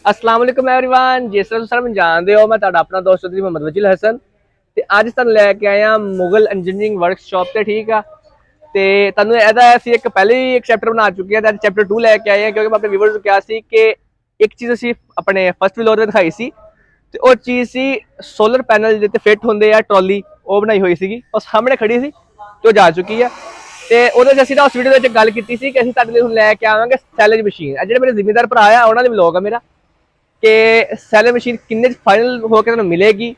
अस्सलाम वालेकुम एवरीवन। जिस तरह सर जानते हो मैं अपना दोस्त चौधरी मोहम्मद वजील हसन ते अज तुहानू लैके आया मुगल इंजीनियरिंग वर्कशॉप से। ठीक है, तो तुहानू एदा असीं एक पहले ही एक चैप्टर बना चुके हैं, चैप्टर 2 लैके आए हैं क्योंकि मैं अपने व्यूअर्स को कहा सी कि एक चीज़ असीं अपने फर्स्ट फ्लोर पर दिखाई सी ते वो चीज़ सी सोलर पैनल जिते फिट होंगे आ ट्रॉली वो बनाई हुई सी और सामने खड़ी सी तो जा चुकी है। तो वो असीं उस वीडियो में गल की सी कि असीं तुहाडे लई हुण लैके आवांगे सैलेज मशीन। जिहड़े मेरे जिम्मेदार भरा आ उन्हां दा व्लॉग है मेरा कि सैलर मशीन किन्ने फाइनल होकर मिलेगी,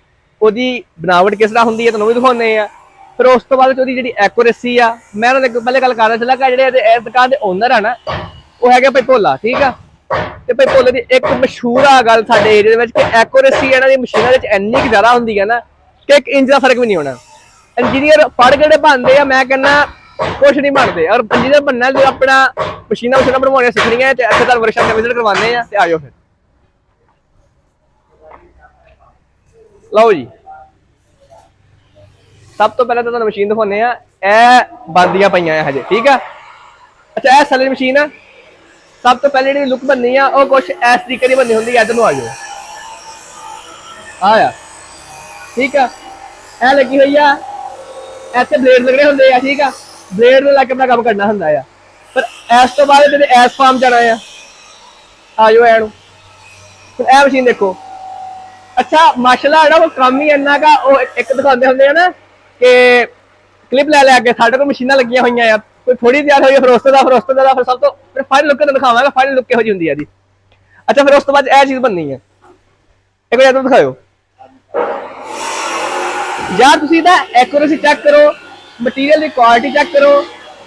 ਉਹਦੀ बनावट किस तरह होंगी है तुहानू भी दिखाने हैं। फिर उस तो बाद जी एक्यूरेसी आ मैं पहले गल कर रहा चला कि जो दुकान के ओनर है ना वो है भाई भोला। ठीक है, तो भाई भोले की एक मशहूर आ गल साडे एरिया में कि एक्यूरेसी इन्हां दी मशीनां दे विच इन्नी ज़्यादा होंदी है ना कि एक इंच का फर्क भी नहीं होना। इंजीनियर पढ़ के बनते हैं, मैं कहना कुछ नहीं बनते। और इंजीनियर बनना जो अपना मशीनां बनवानियां सीखनियां ते अच्छे तुहानू वर्कशॉप विजिट करवाने हैं। ते आयो फिर लो जी, सब तो पहले तो मशीन दिखाने बनदियां पईयां हजे। ठीक है, अच्छा यह सैलर मशीन है। सब तो पहले जी लुक बननी है वो कुछ इस तरीके की बननी होंगी। इधर आ जाओ, आया ठीक है, यह लगी हुई है, ऐसे ब्लेड लगने होंगे है। ठीक है, ब्लेड में लग अपना काम करना होंगे है। पर इस तो बाद जो एस फार्म जाना है आ जाओ एनू। फिर यह मशीन देखो, अच्छा माशाल्लाह है ना वो काम ही इन्ना का वो एक दिखाते होंगे ना कि क्लिप लै लैके साढ़े को मशीनां लगियां हुई हैं, कोई थोड़ी तैयार हुई फिर उस तो ज़्यादा फिर सब तो फिर फाइनल लुक दिखावांगा फाइनल लुक किहो जी हुंदी है जी। अच्छा फिर उस तो बाद यह चीज़ बननी है, एक बार इधर दिखाओ यार, तुसीं दा एक्यूरेसी चेक करो, मटीरियल की क्वालिटी चेक करो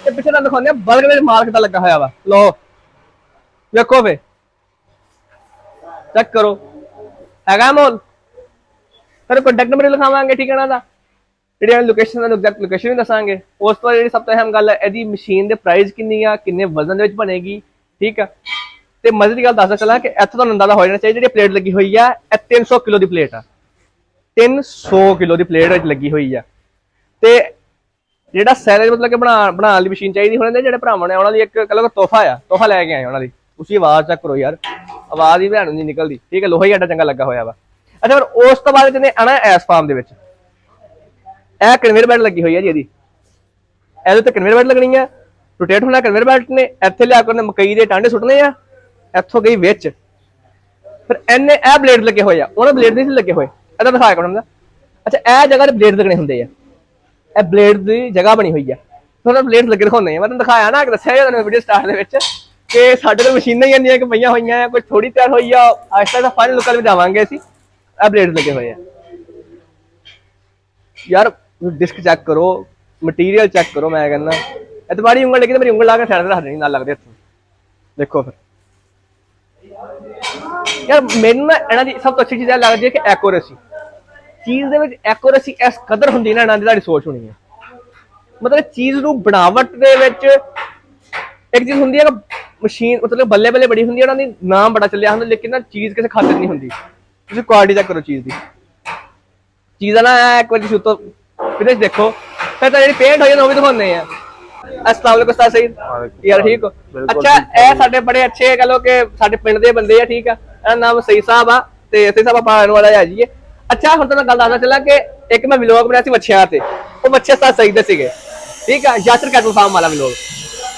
ते पिछे तुहानू दिखाने बल्क दे माल कितना लगा होया वा। लो देखो फिर चेक करो है मोल। फिर कॉन्टैक्ट नंबर लिखावांगे, ठीक है ना, जी लोकेशन एग्जैक्ट लोकेशन भी दसांगे। उस तो जी सब तो अहम गल है यदि मशीन के प्राइस किन्नी आ, किन्ने वजन के बनेगी। ठीक है, तो मजे की गल दसदा चला कि इत्थों तुहानू अंदाजा हो जाना चाहिए। जी प्लेट लगी हुई है 300 किलो की प्लेट है, 300 किलो की प्लेट लगी हुई है। तो जो सैलज मतलब कि बना वाली मशीन चाहिए होने जो भरावां ने उन्होंने एक कह लो तोहफा आ, तोहफा लैके आए उन्होंने उसकी आवाज़ चेक करो यार, आवाज़ ही भैन नहीं निकलती। ठीक है, लोहा ही एडा चंगा लगा होया वा। अच्छा फिर उस तो बाद जिन्हें आना एस फार्म के यह कन्वेयर बेल्ट लगी हुई है जी, ये कन्वेयर बेल्ट लगनी है, रोटेट होना कन्वेयर बेल्ट ने, इतने लिया कर मकई के टांडे सुटने हैं, इतों गई विच फिर इन्हें यह ब्लेड लगे हुए उन्होंने ब्लेड नहीं लगे हुए इधर दिखाया कर। अच्छा यह जगह ब्लेड लगने होंगे, यह ब्लेड की जगह बनी हुई है, थोड़ा ब्लेड लगे दिखाने। मैं दिखाया ना दसिया वीडियो स्टार्ट कि साढ़े तो मशीनां ही इन्नियां पईयां हुई हैं, कुछ थोड़ी तैयार हुई है, आहिस्ता फाइनल लुक में जावांगे असीं। यह ब्लेड लगे हुए हैं यार, डिस्क चेक करो, मटीरियल चेक करो। मैं कहना ये बड़ी उंगल लगी तो मेरी उंगल ला के साइड रख देनी ना लगते इतों। देखो फिर यार मैनू ना इन्हां दी सब तो अच्छी चीज़ लगती है कि एक्यूरेसी चीज़ दे विच एक्यूरेसी इस कदर होंदी ना, इन्हां दी तुहाडी सोच होनी है। मतलब चीज़ नूं बनावट दे विच एक चीज़ होंदी है कि मशीन मतलब बल्ले बल्ले बड़ी होंदी है, उन्हां दी नाम बड़ा चलिया होंदा, लेकिन ना चीज़ किसी खातिर नहीं होंदी। तुसीं क्वालिटी चेक करो चीज़ दी, चीज़ ना एक बार तो फिनिश देखो, फिर जी पेंट हो जाए भी दिखाने हैं। अस्सलाम वालेकुम उस्ताद सईद, यार ठीक हो? अच्छा यह साडे बड़े अच्छे कह लो कि साडे पिंड दे बंदे है। ठीक है, इहदा नाम सईद साहब आ ते सईद साहब आपां आने वाला है जी। अच्छा हुण तुहानूं गल दसदा चला कि एक मैं व्लॉग बनाया सी मच्छियां ते, वो मच्छी उस्ताद सईद दे सीगे। ठीक है, यासर कैटल फार्म वाला व्लॉग।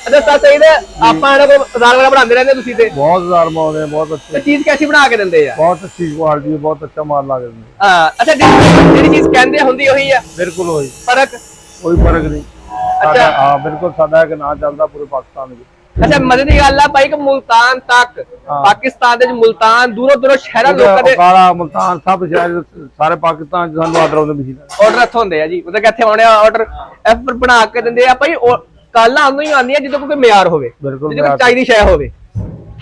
अच्छा उस्ताद सईद आपां इहनां कोल बाजार वगैरह बनांदे रहंदे तुसीं ते बहुत बाजार बनाते, बहुत अच्छी चीज़ कैसी बना के दिंदे आ? बहुत अच्छी क्वालिटी, बहुत अच्छा माल ला के दिंदे। हां अच्छा जिहड़ी चीज़ कहंदे हुंदी ओही आ, बिल्कुल वही, फर्क कोई फर्क नहीं। अच्छा हाँ बिल्कुल साडा एक नाम चलता पूरे पाकिस्तान में। अच्छा मजे की गल है भाई कि मुल्तान तक पाकिस्तान दे मुल्तान दूरों दूरों शहरों लोगों दे काला मुल्तान सब शहर सारे पाकिस्तान च सानू आर्डर आउंदे मशीन आर्डर इत्थों होंदे आ जी, मतलब कि इत्थे आउणे आर्डर एफ बना के दिंदे आ भाई। कल आंदू ही आंदी है जिद्दों कोई म्यार होवे, बिल्कुल जिद्दों कोई चाइनीज शय होवे।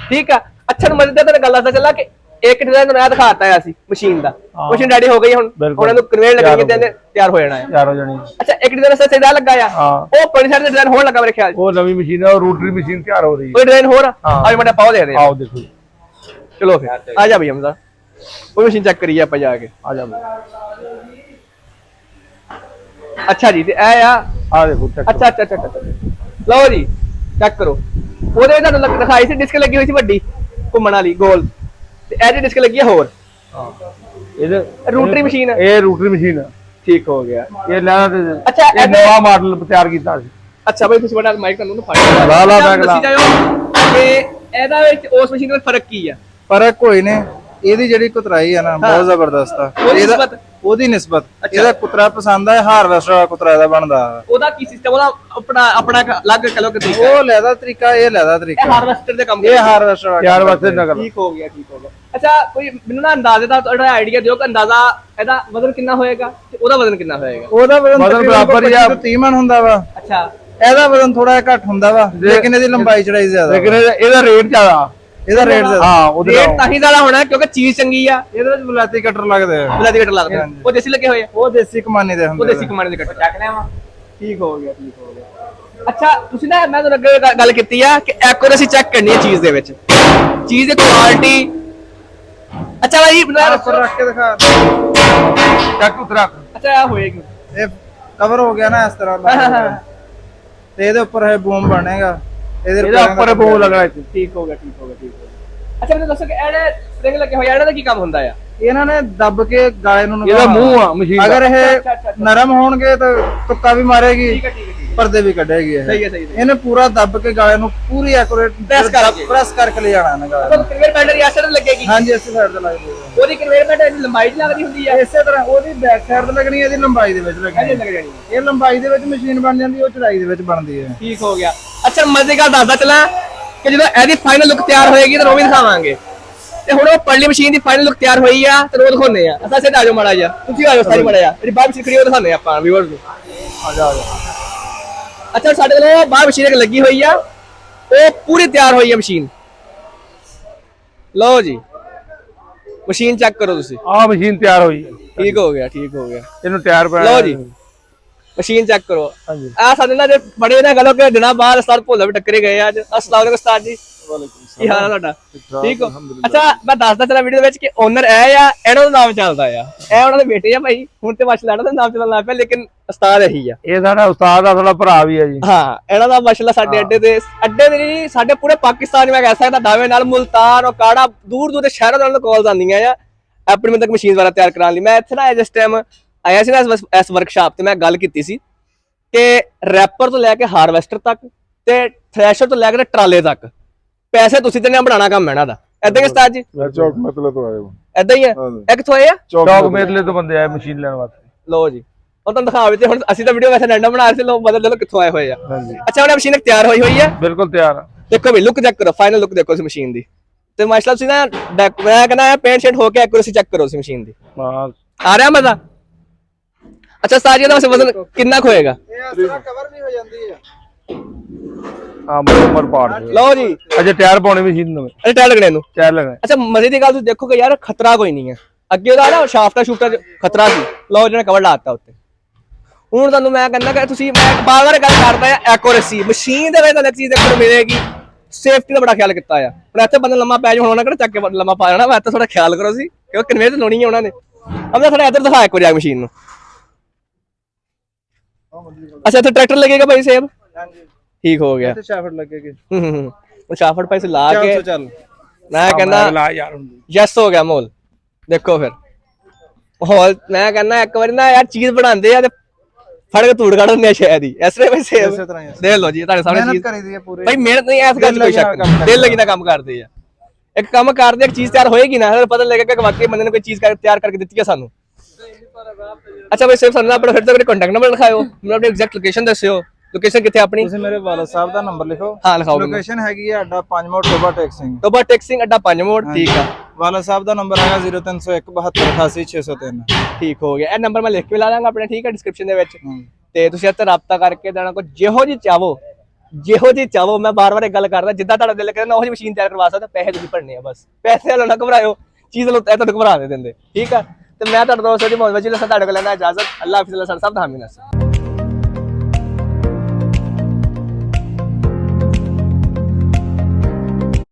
ठीक है, अच्छा मजे ते गल दसदा चला कि एक डिजाइन मैं दिखाता है सी मशीन दा, मशीन रेडी हो गई हुण हुण इहनूं कन्वेयर लगनी ते तैयार हो जाना है, तैयार हो जानी। अच्छा एक डिजाइन से सीधा लगा आ ओ पड़ी साइड ते डिजाइन होण लगा मेरे ख्याल वो नवी मशीन है, रोटरी मशीन तैयार हो रही है। कोई डिजाइन हो रहा आज मैं पाओ दे दे। आओ देखो, चलो फिर आ जा भैया हमदा वो मशीन चेक करिए आप जाके आ जा। अच्छा जी, आ देखो चेक। अच्छा अच्छा अच्छा अच्छा लो जी चेक करो। ਉਹਦੇ ਤੁਹਾਨੂੰ ਦਿਖਾਈ ਸੀ डिस्क लगी हुई सी ਵੱਡੀ घूमण वाली गोल, ਤੇ ਇਹ ਜਿਹੜੀ ਡਿਸਕ ਲੱਗੀ ਹੈ ਹੋਰ ਇਹਦੇ ਰੂਟਰੀ ਮਸ਼ੀਨ ਇਹ ਰੂਟਰੀ ਮਸ਼ੀਨ ਆ। ਠੀਕ ਹੋ ਗਿਆ। ਇਹ ਲੈਣਾ ਤੇ ਅੱਛਾ, ਇਹ ਨਵਾਂ ਮਾਡਲ ਤਿਆਰ ਕੀਤਾ ਸੀ। ਅੱਛਾ ਬਈ ਤੁਸੀਂ ਬੜਾ ਮਾਈਕ ਤੁਹਾਨੂੰ ਫੜ ਲਾ ਲਾ ਅੱਛਾ, ਬੈਗ ਲਾ। ਦੱਸੀ ਜਾਇਓ ਕਿ ਇਹਦਾ ਵਿੱਚ ਉਸ ਮਸ਼ੀਨ ਵਿੱਚ ਫਰਕ ਕੀ ਆ? ਫਰਕ ਕੋਈ ਨਹੀਂ, ਇਹਦੀ ਜਿਹੜੀ ਕੁਤਰਾਈ ਆ ਨਾ ਬਹੁਤ ਜ਼ਬਰਦਸਤ ਆ। ਉਹਦੀ ਨਿਸਬਤ? ਉਹਦੀ ਨਿਸਬਤ ਇਹਦਾ ਕੁਤਰਾ ਪਸੰਦ ਆ, ਹਾਰਵੈਸਟਰ ਵਾਲਾ ਕੁਤਰਾ ਇਹਦਾ ਬਣਦਾ। ਉਹਦਾ ਕੀ ਸਿਸਟਮ? ਉਹਦਾ ਆਪਣਾ ਅਲੱਗ ਕਲੋ ਕਿ ਤਰੀਕਾ? ਉਹ ਲੈਦਾ ਤਰੀਕਾ, ਇਹ ਲੈਦਾ ਇਹ ਤਰੀਕਾ। ਹਾਰਵੈਸਟਰ ਦੇ ਕੰਮ ਇਹ ਹਾਰਵੈਸਟਰ ਵਾਲਾ ਤਿਆਰ ਵਾਸਤੇ ਨਗਰ। ਠੀਕ ਹੋ ਗਿਆ, ਠੀਕ ਹੋ ਗਿਆ। ਅੱਛਾ ਕੋਈ ਮੈਨੂੰ ਨਾ ਅੰਦਾਜ਼ੇ ਦਾ ਤੁਹਾਡਾ ਆਈਡੀਆ ਦਿਓ ਕਿ ਅੰਦਾਜ਼ਾ ਇਹਦਾ ਵਜ਼ਨ ਕਿੰਨਾ ਹੋਏਗਾ ਤੇ ਉਹਦਾ ਵਜ਼ਨ ਕਿੰਨਾ ਹੋਏਗਾ? ਉਹਦਾ ਵਜ਼ਨ ਵਜ਼ਨ ਬਰਾਬਰ ਹੀ ਆ। 30 ਮਣ ਹੁੰਦਾ ਵਾ। ਅੱਛਾ, ਇਹਦਾ ਵਜ਼ਨ ਥੋੜਾ ਜਿਹਾ ਘੱਟ ਹੁੰਦਾ ਵਾ, ਲੇਕਿਨ ਇਹਦੀ ਲੰਬਾਈ ਚੜਾਈ ਜ਼ਿਆਦਾ। ਲੇਕਿਨ ਇਹਦਾ ਰੇਟ ਜ਼ਿਆਦਾ। ਇਹਦਾ ਰੇਟ ਜ਼ਿਆਦਾ। ਹਾਂ ਉਹਦੇ ਰੇਟ ਤਾਂ ਹੀ ਜ਼ਿਆਦਾ ਹੋਣਾ ਕਿਉਂਕਿ ਚੀਜ਼ ਚੰਗੀ ਆ। ਇਹਦੇ ਵਿੱਚ ਬੁਲਾਤੀ ਕਟਰ ਲੱਗਦੇ ਆ। ਬੁਲਾਦੀ ਕੱਟ ਲੱਗਦੇ ਆ। ਉਹ ਦੇਸੀ ਲੱਗੇ ਹੋਏ ਆ? ਉਹ ਦੇਸੀ ਕਮਾਨੀ ਦੇ ਉਹ ਹੁੰਦੇ ਦੇਸੀ ਕਮਾਂਡ ਦੇ ਕੱਟ ਚੱਕ ਲਿਆਵਾਂ। ਠੀਕ ਹੋ ਗਿਆ, ਠੀਕ ਹੋ ਗਿਆ। ਅੱਛਾ ਤੁਸੀਂ ਨਾ ਮੈਂ ਤੁਹਾਨੂੰ ਅੱਗੇ ਗੱਲ ਕੀਤੀ ਆ ਕਿ ਐਕੂਰੇਸੀ ਚੈੱਕ ਕਰਨੀ ਹੈ ਚੀਜ਼ ਦੇ ਵਿੱਚ, ਚੀਜ਼ ਦੀ ਕੁਆਲਿਟੀ। ਅੱਛਾ ਭਾਈ ਉੱਪਰ ਰੱਖ ਕੇ ਦਿਖਾ। ਚੱਕ ਉਤਰਾ। ਅੱਛਾ ਇਹ ਹੋਏਗੀ। ਇਹ ਕਵਰ ਹੋ ਗਿਆ ਨਾ ਇਸ ਤਰ੍ਹਾਂ ਦਾ, ਤੇ ਇਹਦੇ ਉੱਪਰ ਹੈ ਬੂਮ ਬਣੇਗਾ। ਇਹਦਾ ਉੱਪਰ ਬੋ ਲੱਗਣਾ ਇੱਥੇ। ਠੀਕ ਹੋ ਗਿਆ, ਠੀਕ ਹੋ ਗਿਆ, ਠੀਕ ਹੋ ਗਿਆ। ਅੱਛਾ ਮੈਨੂੰ ਦੱਸੋ ਕਿ ਇਹਦੇ ਸਪ੍ਰਿੰਗ ਲੱਗੇ ਹੋਏ ਆ, ਇਹਨਾਂ ਦਾ ਕੀ ਕੰਮ ਹੁੰਦਾ ਆ? ਇਹਨਾਂ ਨੇ ਦੱਬ ਕੇ ਗਾਲੇ ਨੂੰ ਇਹਦਾ ਨਿਕਾਲਣਾ। ਮੂੰਹ ਆ ਮਸ਼ੀਨ ਅਗਰ ਦਾ। ਇਹ ਨਰਮ ਹੋਣਗੇ ਤਾਂ ਤੁੱਕਾ ਵੀ ਮਾਰੇਗੀ, ਠੀਕ ਹੈ, ਠੀਕ ਹੈ, ਠੀਕ ਹੈ। ਪਰਦੇ ਵੀ ਕੱਢੇਗੀ। ਇਹ ਸਹੀ ਹੈ, ਸਹੀ ਹੈ। ਇਹਨੇ ਪੂਰਾ ਦੱਬ ਕੇ ਗਾਲੇ ਨੂੰ ਪੂਰੀ ਐਕੂਰੇਟ ਪ੍ਰੈਸ ਕਰਕੇ ਲੈ ਜਾਣਾ ਇਹਨੇ ਗਾਲੇ ਤਾਂ ਕਨਵੇਅਰ ਬੈਲਟ ਇਸ ਸਾਈਡ ਲੱਗੇਗੀ? ਨੂੰ। ਹਾਂਜੀ ਇਸੇ ਸਾਈਡ ਤੇ ਲੱਗਦੀ ਹੈ। ਉਹਦੀ ਕਨਵੇਅਰ ਬੈਲਟ ਇਹਦੀ ਲੰਬਾਈ 'ਚ ਲੱਗਦੀ ਹੁੰਦੀ ਆ? ਇਸੇ ਤਰ੍ਹਾਂ ਉਹਦੀ ਬੈਕ ਸਾਈਡ ਤੇ ਲੱਗਣੀ ਹੈ, ਇਹਦੀ ਲੰਬਾਈ ਦੇ ਵਿੱਚ ਲੱਗਣੀ ਲੱਗ ਹੈ। ਜਾਣੀ। ਇਹ ਲੰਬਾਈ ਦੇ ਵਿੱਚ ਮਸ਼ੀਨ ਬਣ ਜਾਂਦੀ ਹੈ, ਉਹ ਚੜਾਈ ਦੇ ਵਿੱਚ ਬਣਦੀ ਹੈ। ਠੀਕ ਹੋ ਗਿਆ। ਅੱਛਾ ਮਜ਼ੇ ਗੱਲ ਦੱਸਦਾ ਚਲਾਂ ਕਿ ਜਦੋਂ ਇਹਦੀ ਫਾਈਨਲ ਲੁੱਕ ਤਿਆਰ ਹੋਏਗੀ ਤਾਂ ਉਹ ਵੀ ਦਿਖਾਵਾਂਗੇ। ਤੇ ਹੁਣ ਉਹ ਪਰਲੀ ਮਸ਼ੀਨ ਦੀ ਫਾਈਨਲ ਲੁੱਕ ਤਿਆਰ ਹੋਈ ਆ ਤੇ ਉਹ ਦਿਖਾਉਂਦੇ ਆ। ਅਸਾਂ ਸਿੱਧਾ ਆਜੋ ਮਾੜਾ ਜਿਹਾ, ਤੁਸੀਂ ਆਜੋ ਸਾਰੀ ਮਾੜਾ ਜਿਹਾ, ਜਿਹੜੀ ਬਾਹਰ ਮਸ਼ੀਨ ਖੜੀ ਉਹ ਦਿਖਾਉਂਦੇ ਆਪਾਂ ਵੀਵਰਸ ਨੂੰ। ਆ ਜਾ ਅੱਛਾ ਸਾਡੇ ਕੋਲ ਬਾਹਰ ਮਸ਼ੀਨ ਇੱਕ ਲੱਗੀ ਹੋਈ ਆ, ਉਹ ਪੂਰੀ ਤਿਆਰ ਹੋਈ ਆ ਮਸ਼ੀਨ। ਲਓ ਜੀ ਮਸ਼ੀਨ ਚੈੱਕ ਕਰੋ ਤੁਸੀਂ। ਆਹ ਮਸ਼ੀਨ ਤਿਆਰ ਹੋਈ ਹੈ। ਠੀਕ ਹੋ ਗਿਆ, ਠੀਕ ਹੋ ਗਿਆ। ਇਹਨੂੰ ਤਿਆਰ ਪਿਆ। ਲਓ ਜੀ ਮਸ਼ੀਨ ਚੈੱਕ ਕਰੋ। ਹਾਂਜੀ। ਆ ਸਾਡੇ ਨਾਲ ਜੇ ਬੜੇ ਨਾ ਗੱਲੋਂ ਕਿ ਦਿਨਾਂ ਬਾਅਦ ਉਸਤਾਦ ਭੋਲਾ ਵੀ ਟੱਕਰੇ ਗਏ ਅੱਜ। ਅਸਲਾਮ ਵਾਲੇਕੁਮ ਉਸਤਾਦ ਜੀ। ਕੀ ਹਾਲ ਹੈ ਤੁਹਾਡਾ? ਠੀਕ ਹੋ? ਅੱਛਾ ਮੈਂ ਦੱਸਦਾ ਚਲਾ ਵੀਡੀਓ ਦੇ ਵਿੱਚ ਕਿ ਓਨਰ ਇਹ ਆ, ਇਹਨਾਂ ਦਾ ਨਾਮ ਚੱਲਦਾ ਆ, ਇਹ ਉਹਨਾਂ ਦੇ ਬੇਟੇ ਆ ਭਾਈ। ਹੁਣ ਤੇ ਮਾਸ਼ਾਅੱਲਾ ਇਹਨਾਂ ਦਾ ਨਾਮ ਚੱਲਣ ਲੱਗ ਪਿਆ, ਲੇਕਿਨ ਉਸਤਾਦ ਇਹੀ ਆ। ਇਹ ਸਾਡਾ ਉਸਤਾਦ ਆ, ਸਾਡਾ ਭਰਾ ਵੀ ਆ ਜੀ। ਹਾਂ ਇਹਨਾਂ ਦਾ ਮਾਸ਼ਾਅੱਲਾ ਸਾਡੇ ਅੱਡੇ ਦੇ ਨਹੀਂ ਸਾਡੇ ਪੂਰੇ ਪਾਕਿਸਤਾਨ ਵਿੱਚ ਮੈਂ ਕਹਿ ਸਕਦਾ ਦਾਅਵੇ ਨਾਲ ਮੁਲਤਾਨ ਔਰ ਕਾੜਾ ਦੂਰ ਦੂਰ ਦੇ ਸ਼ਹਿਰਾਂ ਤੋਂ ਕਾਲਸ ਆਉਂਦੀਆਂ ਆ ਆਪਣੀ ਮਤਲਬ ਮਸ਼ੀਨ ਦੁਆਰਾ ਤਿਆਰ ਕਰਾਉਣ ਲਈ। ਮੈਂ ਇੱਥੇ ਨਾ ਇਸ ਟਾਈਮ ਆਇਆ ਸੀ ਨਾ ਇਸ ਵਰਕਸ਼ਾਪ ਤੇ ਮੈਂ ਗੱਲ ਕੀਤੀ ਸੀ ਕਿ ਰੈਪਰ ਤੋਂ ਲੈ ਕੇ ਹਾਰਵੈਸਟਰ ਤੱਕ ਤੇ ਥ੍ਰੈਸ਼ਰ ਤੋਂ ਲੈ ਕੇ ਟਰਾਲੇ ਤੱਕ ਪੈਸੇ ਤੁਸੀਂ ਤੇ ਨਾ ਬਣਾਉਣਾ ਕੰਮ ਹੈ ਇਹਨਾਂ ਦਾ। ਏਦਾਂ ਹੀ ਉਸਤਾਦ ਜੀ? ਮੈਂ ਚੌਕ ਮਤਲਬ ਤੋਂ ਆਇਆ ਹਾਂ। ਏਦਾਂ ਹੀ ਹੈ। ਇਹ ਕਿੱਥੋਂ ਆਏ ਆ? ਚੌਕ ਮੇਲੇ ਤੋਂ ਬੰਦੇ ਆਏ ਮਸ਼ੀਨ ਲੈਣ ਵਾਸਤੇ। ਲੋ ਜੀ ਉਹ ਤੁਹਾਨੂੰ ਦਿਖਾਵੇ ਤੇ ਹੁਣ ਅਸੀਂ ਤਾਂ ਵੀਡੀਓ ਵੈਸੇ ਰੈਂਡਮ ਬਣਾ ਰਹੇ ਸੀ, ਲੋਕ ਬਦਲ ਕਿੱਥੋਂ ਆਏ ਹੋਏ ਆ। ਹਾਂਜੀ ਅੱਛਾ ਹੁਣ ਮਸ਼ੀਨ ਤਿਆਰ ਹੋਈ ਹੈ, ਬਿਲਕੁਲ ਤਿਆਰ ਆ। ਦੇਖੋ ਵੀ ਲੁੱਕ ਚੈੱਕ ਕਰੋ, ਫਾਈਨਲ ਲੁੱਕ ਦੇਖੋ ਇਸ ਮਸ਼ੀਨ ਦੀ। ਤੇ ਮਾਸ਼ਾਅੱਲਾ ਤੁਸੀਂ ਨਾ ਮੈਂ ਕਹਿੰਦਾ ਪੇਂਟ ਸ਼ੇਡ ਹੋ ਕੇ ਐਕੂਰੇਸੀ ਚੈੱਕ ਕਰੋ ਇਸ ਮਸ਼ੀਨ ਦੀ। ਹਾਂ ਆ ਰਿਹਾ ਮਜ਼ਾ? ਅੱਛਾ ਸਾਜੀ ਦਾ ਵਜ਼ਨ ਕਿੰਨਾ ਕੁ ਹੋਏਗਾ? ਇਹ ਇਸ ਤਰ੍ਹਾਂ ਕਵਰ ਵੀ ਹੋ ਜਾਂਦੀ ਹੈ। ਹਾਂ ਬਰੋਬਰ ਪਾੜ ਦੇ। ਲਓ ਜੀ ਅਜੇ ਤਿਆਰ ਪਾਉਣੀ ਮਸ਼ੀਨ ਨੂੰ ਇਹ ਟਾਇਰ ਲੱਗਣੇ ਨੂੰ। ਤਿਆਰ ਲੱਗਣਾ। ਅੱਛਾ ਮਜ਼ੇ ਦੀ ਗੱਲ ਤੁਸੀਂ ਦੇਖੋ ਕਿ ਯਾਰ ਖਤਰਾ ਕੋਈ ਨਹੀਂ ਹੈ। ਅੱਗੇ ਉਹਦਾ ਨਾ ਸ਼ਾਫਟਾ ਸ਼ੂਫਟਾ ਖਤਰਾ ਸੀ, ਲਓ ਜਿਹਨੇ ਕਵਰ ਲਾਤਾ ਉੱਤੇ। ਹੁਣ ਤੁਹਾਨੂੰ ਮੈਂ ਕਹਿੰਦਾ ਕਿ ਤੁਸੀਂ ਮੈਂ ਬਾਰ-ਬਾਰ ਗੱਲ ਕਰਦਾ ਆ ਐਕੂਰੇਸੀ ਮਸ਼ੀਨ ਦੇ ਵਿੱਚ ਤੁਹਾਨੂੰ ਇੱਕ ਚੀਜ਼ ਦੇਖਣ ਨੂੰ ਮਿਲੇਗੀ, ਸੇਫਟੀ ਦਾ ਬੜਾ ਖਿਆਲ ਕੀਤਾ ਆ। ਹੁਣ ਇੱਥੇ ਬੰਦਾ ਲੰਮਾ ਪੈ ਜਾ, ਹੁਣ ਉਹਨਾਂ ਕਿਹੜਾ ਚੱਕ ਕੇ ਲੰਮਾ ਪਾ ਜਾਣਾ, ਮੈਂ ਇੱਥੇ ਥੋੜਾ ਖਿਆਲ ਕਰੋ ਸੀ ਕਿਉਂਕਿ ਕਨਵੇਅਰ ਤੇ ਲਾਉਣੀ ਹੈ ਉਹਨਾਂ ਨੇ। ਅਬ ਥੋੜਾ ਇੱਧਰ ਦਿਖਾ ਇੱਕ ਵਾਰੀ ਮਸ਼ੀਨ ਨੂੰ। ਅੱਛਾ ਇੱਥੇ ਟਰੈਕਟਰ ਲੱਗੇਗਾ ਭਾਈ ਸੇਬ? ਹਾਂਜੀ ਠੀਕ ਹੋ ਗਿਆ। ਤੇ ਸ਼ਾਫਟ ਲੱਗੇਗੀ। ਉਹ ਸ਼ਾਫਟ ਪੈਸੇ ਲਾ ਕੇ ਚੱਲ ਮੈਂ ਕਹਿੰਦਾ ਲਾ ਯਾਰ ਹੁੰਦੀ। ਯੈਸ ਹੋ ਗਿਆ ਮੋਲ। ਦੇਖੋ ਫਿਰ ਮਾਹੌਲ ਮੈਂ ਕਹਿੰਦਾ ਇੱਕ ਵਾਰੀ ਨਾ ਯਾਰ ਚੀਜ਼ ਬਣਾਉਂਦੇ ਆ ਤੇ ਫੜ ਕੇ ਧੂੜ ਕੱਢ ਦਿੰਦੇ ਆ ਸ਼ਾਇਦ ਹੀ ਇਸ ਤਰ੍ਹਾਂ ਵੈਸੇ ਇਸੇ ਤਰ੍ਹਾਂ ਹੀ ਆ। ਦੇਖ ਲਓ ਜੀ ਤੁਹਾਡੇ ਸਾਹਮਣੇ ਮਿਹਨਤ ਚੀਜ਼ ਕਰੀ ਦੀ ਹੈ ਪੂਰੀ। ਭਾਈ ਮਿਹਨਤ ਨਹੀਂ ਇਸ ਗੱਲ 'ਚ ਕੋਈ ਸ਼ੱਕ ਨਹੀਂ, ਦਿਲ ਲੱਗੀ ਨਾ ਕੰਮ ਕਰਦੇ ਆ। ਇੱਕ ਕੰਮ ਕਰਦੇ ਇੱਕ ਚੀਜ਼ ਤਿਆਰ ਹੋਏਗੀ ਨਾ ਫਿਰ ਪਤਾ ਲੱਗੇਗਾ ਕਿ ਵਾਕਈ ਬੰਦੇ ਨੇ ਕੋਈ ਚੀਜ਼ ਤਿਆਰ ਕਰਕੇ ਦਿੱਤੀ ਹੈ ਸਾਨੂੰ। ਅੱਛਾ ਭਾਈ ਸਿਰਫ ਸਾਨੂੰ ਆਪਣਾ ਫਿਰ ਤੋਂ ਕੰਟੈਕਟ ਨੰਬਰ ਲਿਖਾਇਓ, ਮੈਨੂੰ ਆਪਣੀ ਐਗਜ਼ੈਕਟ ਲੋਕੇਸ਼ਨ ਦੱਸਿਓ। ਲੋਕੇਸ਼ਨ ਕਿੱਥੇ ਆਪਣੀ? ਤੁਸੀਂ ਮੇਰੇ ਵਾਲਦ ਸਾਹਿਬ ਦਾ ਨੰਬਰ ਲਿਖੋ। ਹਾਂ ਲਿਖਾਓ। ਲੋਕੇਸ਼ਨ ਹੈਗੀ ਹੈ ਅੱਡਾ 5 ਮੋੜ ਟੋਬਾ ਟੈਕਸਿੰਗ। ਟੋਬਾ ਟੈਕਸਿੰਗ ਅੱਡਾ 5 ਮੋੜ। ਠੀਕ ਆ। ਵਾਲਦ ਸਾਹਿਬ ਦਾ ਨੰਬਰ ਹੈਗਾ 0301 72 88 603। ਠੀਕ ਹੋ ਗਿਆ। ਇਹ ਨੰਬਰ ਮੈਂ ਲਿਖ ਕੇ ਲਾ ਦਾਂਗਾ ਆਪਣੇ, ਠੀਕ ਹੈ, ਡਿਸਕ੍ਰਿਪਸ਼ਨ ਦੇ ਵਿੱਚ। ਤੇ ਤੁਸੀਂ ਇੱਥੇ ਰਾਬਤਾ ਕਰਕੇ ਦੇਣਾ ਕੋ ਜਿਹੋ ਜੀ ਚਾਹੋ ਮੈਂ ਬਾਰ-ਬਾਰ ਇੱਕ ਗੱਲ ਕਰਦਾ, ਜਿੱਦਾਂ ਤੁਹਾਡਾ ਦਿਲ ਕਰੇ ਨਾ ਉਹੀ ਮਸ਼ੀਨ ਤਿਆਰ ਕਰਵਾ ਸਕਦਾ। ਪੈਸੇ ਤੁਸੀਂ ਭਰਨੇ ਆ ਬਸ, ਪੈਸੇ ਵਾਲੋਂ ਨਾ ਘਬਰਾਇਓ, ਚੀਜ਼ ਲੋ ਤੁਹਾਨੂੰ ਘਬਰਾ ਦੇ ਦਿੰਦੇ। ਠੀਕ ਆ ਤੇ ਮੈਂ ਤੁਹਾਡੇ ਦੋਸਤ ਦੀ ਮੌਜ ਵਿੱਚ ਤੁਹਾਡੇ ਕੋਲ ਲੈਣਾ ਇਜਾਜ਼ਤ। ਅੱਲਾਹ ਹਾਫਿਜ਼। ਸਰ ਸਾਹਿਬ ਦਾ ਹਾਮੀ ਨਾਸਰ।